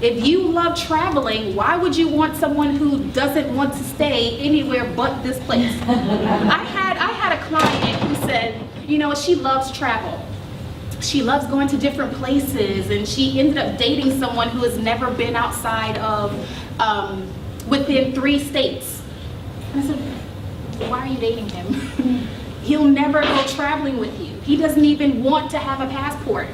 If you love traveling, why would you want someone who doesn't want to stay anywhere but this place? I had a client who said, you know, she loves travel. She loves going to different places, and she ended up dating someone who has never been outside of within 3 states. And I said, why are you dating him? He'll never go traveling with you. He doesn't even want to have a passport.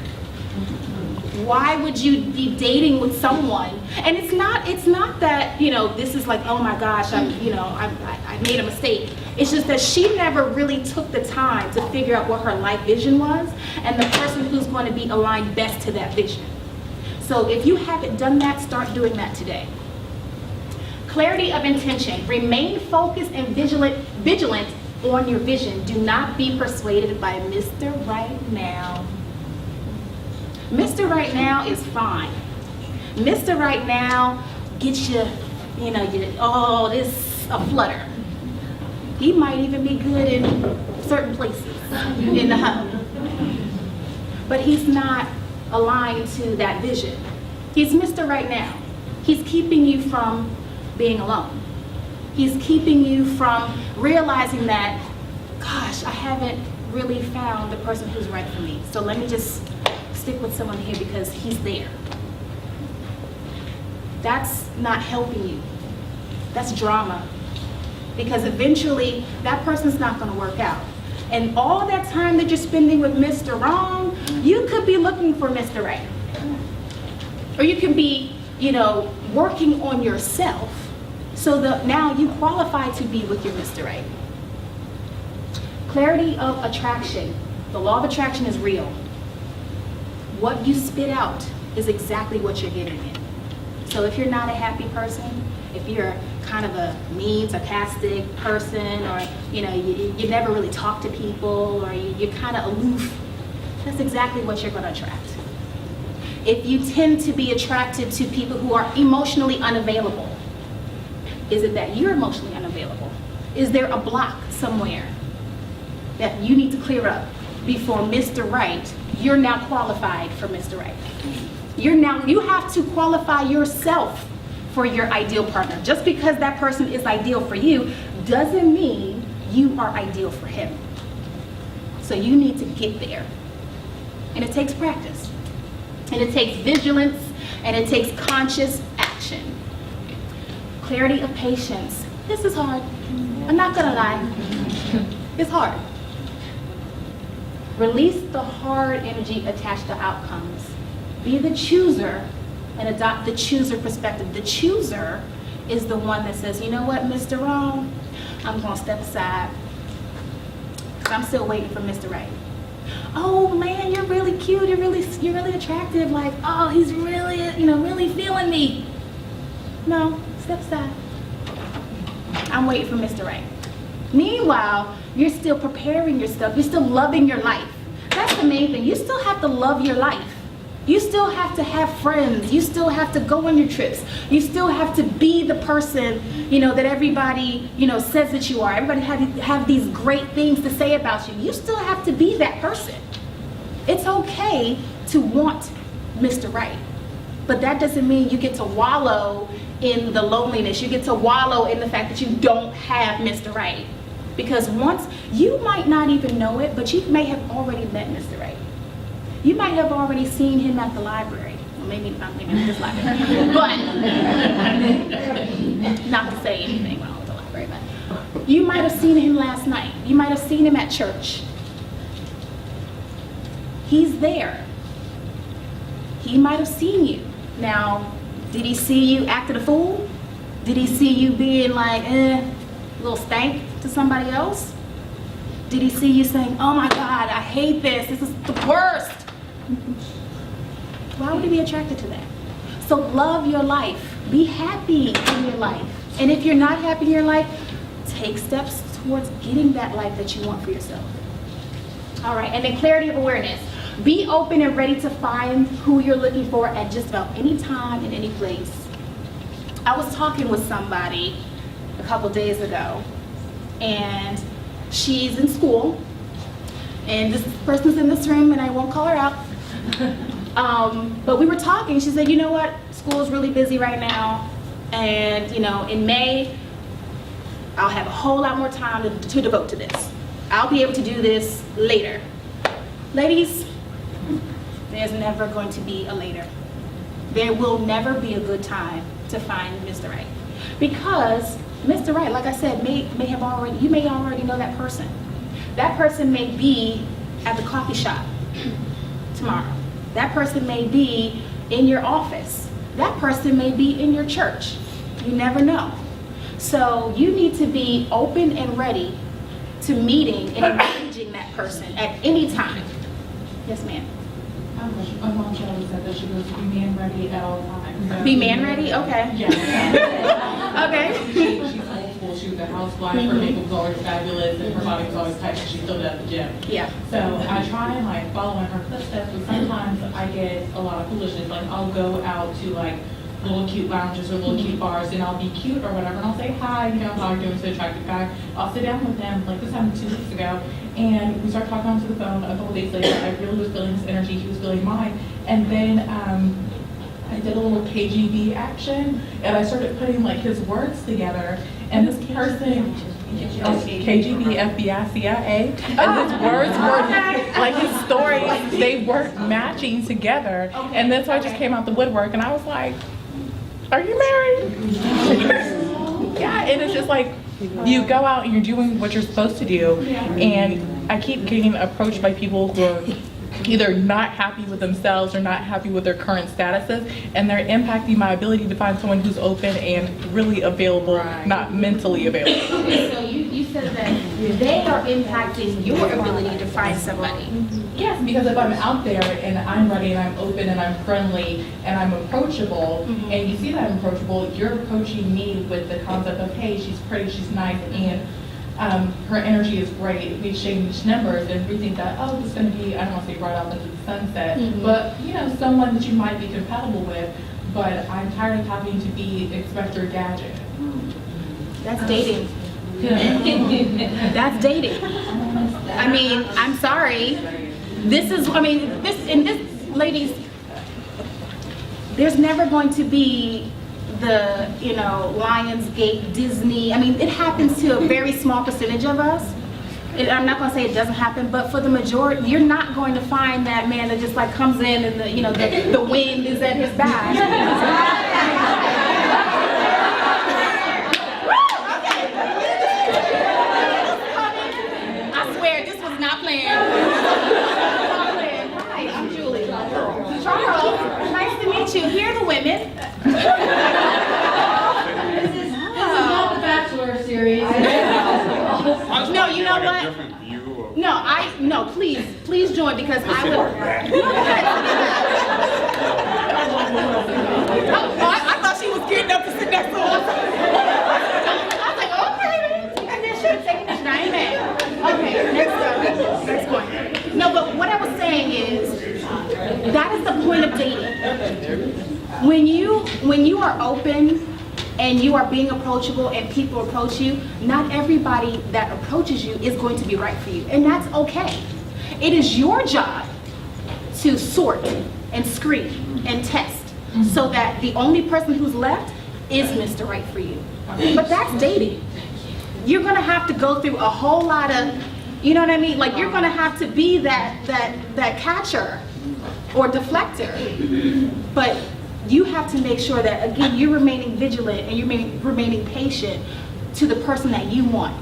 Why would you be dating with someone? And it's not that, you know, this is like, oh my gosh, I made a mistake. It's just that she never really took the time to figure out what her life vision was and the person who's going to be aligned best to that vision. So if you haven't done that, start doing that today. Clarity of intention. Remain focused and vigilant on your vision. Do not be persuaded by Mr. Right Now. Mr. Right Now is fine. Mr. Right Now gets you, this a flutter. He might even be good in certain places in the hub. But he's not aligned to that vision. He's Mr. Right Now. He's keeping you from being alone. He's keeping you from realizing that, gosh, I haven't really found the person who's right for me. So let me just stick with someone here because he's there. That's not helping you. That's drama. Because eventually that person's not going to work out. And all that time that you're spending with Mr. Wrong, you could be looking for Mr. Right. Or you can be, working on yourself so that now you qualify to be with your Mr. Right. Clarity of attraction. The law of attraction is real. What you spit out is exactly what you're getting in. So if you're not a happy person, if you're kind of a mean, sarcastic person, or you never really talk to people, or you're kind of aloof, that's exactly what you're going to attract. If you tend to be attracted to people who are emotionally unavailable, is it that you're emotionally unavailable? Is there a block somewhere that you need to clear up before Mr. Right? You're now qualified for Mr. Right. You have to qualify yourself for your ideal partner. Just because that person is ideal for you doesn't mean you are ideal for him. So you need to get there. And it takes practice. And it takes vigilance, and it takes conscious action. Clarity of patience. This is hard. I'm not gonna lie. It's hard. Release the hard energy attached to outcomes. Be the chooser and adopt the chooser perspective. The chooser is the one that says, you know what, Mr. Wrong, I'm gonna step aside because I'm still waiting for Mr. Right. Oh man, you're really cute, you're really attractive, like, oh, he's really, really feeling me. No, step aside. I'm waiting for Mr. Right. Meanwhile, you're still preparing yourself, you're still loving your life. That's the main thing. You still have to love your life. You still have to have friends. You still have to go on your trips. You still have to be the person, that everybody, says that you are. Everybody have these great things to say about you. You still have to be that person. It's okay to want Mr. Right. But that doesn't mean you get to wallow in the loneliness. You get to wallow in the fact that you don't have Mr. Right. Because once, you might not even know it, but you may have already met Mr. Right. You might have already seen him at the library. Well, maybe not this library, but not to say anything wrong with the library, but you might have seen him last night. You might have seen him at church. He's there. He might have seen you. Now, did he see you acting a fool? Did he see you being like, a little stank to somebody else? Did he see you saying, oh my God, I hate this. This is the worst. Why would he be attracted to that? So love your life. Be happy in your life. And if you're not happy in your life, take steps towards getting that life that you want for yourself. All right, and then clarity of awareness. Be open and ready to find who you're looking for at just about any time and any place. I was talking with somebody a couple days ago, and she's in school, and this person's in this room, and I won't call her out. But we were talking, she said, you know what, school's really busy right now, and in May, I'll have a whole lot more time to devote to this. I'll be able to do this later. Ladies, there's never going to be a later. There will never be a good time to find Mr. Right. Because Mr. Right, like I said, you may already know that person. That person may be at the coffee shop tomorrow. That person may be in your office. That person may be in your church. You never know. So you need to be open and ready to meeting and engaging that person at any time. Yes, ma'am. My mom always said that she goes to be man ready at all times. So Be man ready? Okay. Yeah. Okay. She's old school. She was a housewife. Her makeup was always fabulous, and her body was always tight. She still did at the gym. Yeah. So I try and follow in her footsteps, but sometimes I get a lot of foolishness. I'll go out to little cute lounges or little cute bars, and I'll be cute or whatever, and I'll say hi, how are you doing, so attractive guy. I'll sit down with him, this happened 2 weeks ago, and we start talking onto the phone. A couple days later, I really was feeling his energy, he was feeling mine, and then I did a little KGB action, and I started putting his words together, and this person, KGB, FBI, CIA, and his words were his stories, they weren't matching together, and then so I just came out the woodwork, and I was like, are you married? Yeah, and it's just you go out and you're doing what you're supposed to do, and I keep getting approached by people who are either not happy with themselves or not happy with their current statuses, and they're impacting my ability to find someone who's open and really available, not mentally available. So you said that they are impacting your ability to find somebody. Yes, because if I'm out there and I'm ready and I'm open and I'm friendly and I'm approachable, and you see that I'm approachable, you're approaching me with the concept of, hey, she's pretty, she's nice, and her energy is great. We exchange numbers, and we think that, oh, this is going to be, I don't want to say right off into the sunset, but someone that you might be compatible with. But I'm tired of having to be Inspector Gadget. That's dating. That's dating. I mean, I'm sorry. Ladies, there's never going to be the, Lionsgate, Disney. It happens to a very small percentage of us. I'm not going to say it doesn't happen, but for the majority, you're not going to find that man that just comes in and the wind is at his back. I swear, this was not planned. Hi, I'm Julie. Charles, nice to meet you. Here are the women. This is not the Bachelor series. No, you know what? No, please join, because I would. I thought she was getting up to sit next to us. I was like, okay, take a initiative. I ain't mad. Okay, next point. No, but what I was saying is, that is the point of dating. When you are open and you are being approachable and people approach you, not everybody that approaches you is going to be right for you, and that's okay. It is your job to sort and screen and test so that the only person who's left is Mr. Right for you. But that's dating. You're gonna have to go through a whole lot of, you're gonna have to be that catcher or deflector. But you have to make sure that, again, you're remaining vigilant and you're remaining patient to the person that you want.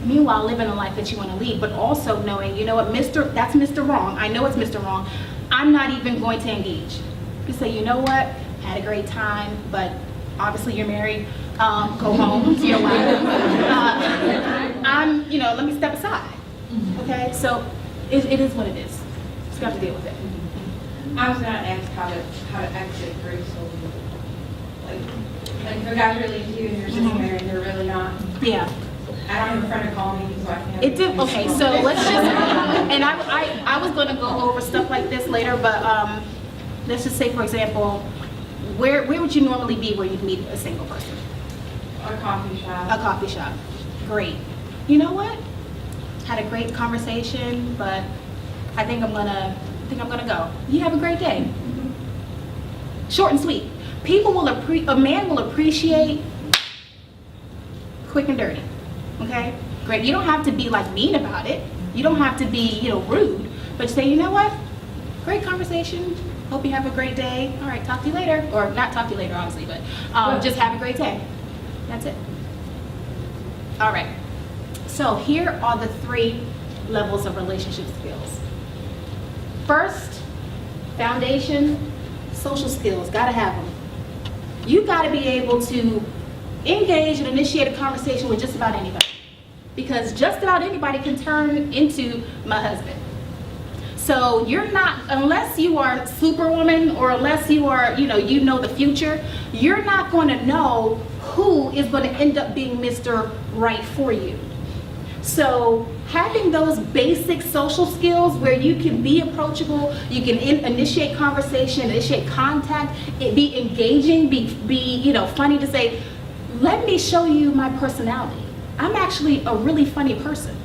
Meanwhile, living a life that you want to lead, but also knowing, that's Mr. Wrong. I know it's Mr. Wrong. I'm not even going to engage. You say, you know what, had a great time, but obviously you're married. Go home to your wife. Let me step aside. Okay, so it is what it is. Just got to deal with it. I was gonna ask how to exit gracefully. Like the guys really into you and you're sitting there and they're really not. Yeah. I don't have a friend to call me so I can. It did. Okay, so let's just. And I was going to go over stuff like this later, but let's just say, for example, where would you normally be where you'd meet a single person? A coffee shop. A coffee shop. Great. You know what? Had a great conversation, but I think I'm gonna I think I'm gonna go. You have a great day. Short and sweet. A man will appreciate quick and dirty. Okay? Great. You don't have to be like mean about it. You don't have to be, rude. But say, you know what? Great conversation. Hope you have a great day. All right, talk to you later. Or not talk to you later, obviously, but just have a great day. That's it. All right. So here are the 3 levels of relationship skills. First, foundation, social skills. Gotta have them. You gotta be able to engage and initiate a conversation with just about anybody. Because just about anybody can turn into my husband. So you're not, unless you are Superwoman or unless you are, you know the future, you're not going to know who is going to end up being Mr. Right for you. So having those basic social skills where you can be approachable, you can initiate conversation, initiate contact, be engaging, be funny to say, let me show you my personality. I'm actually a really funny person.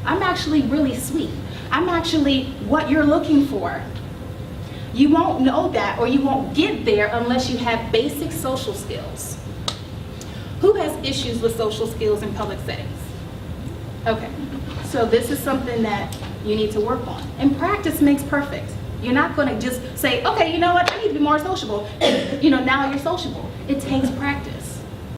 I'm actually really sweet. I'm actually what you're looking for. You won't know that or you won't get there unless you have basic social skills. Who has issues with social skills in public settings? Okay, so this is something that you need to work on. And practice makes perfect. You're not going to just say, okay, you know what, I need to be more sociable. And, now you're sociable. It takes practice.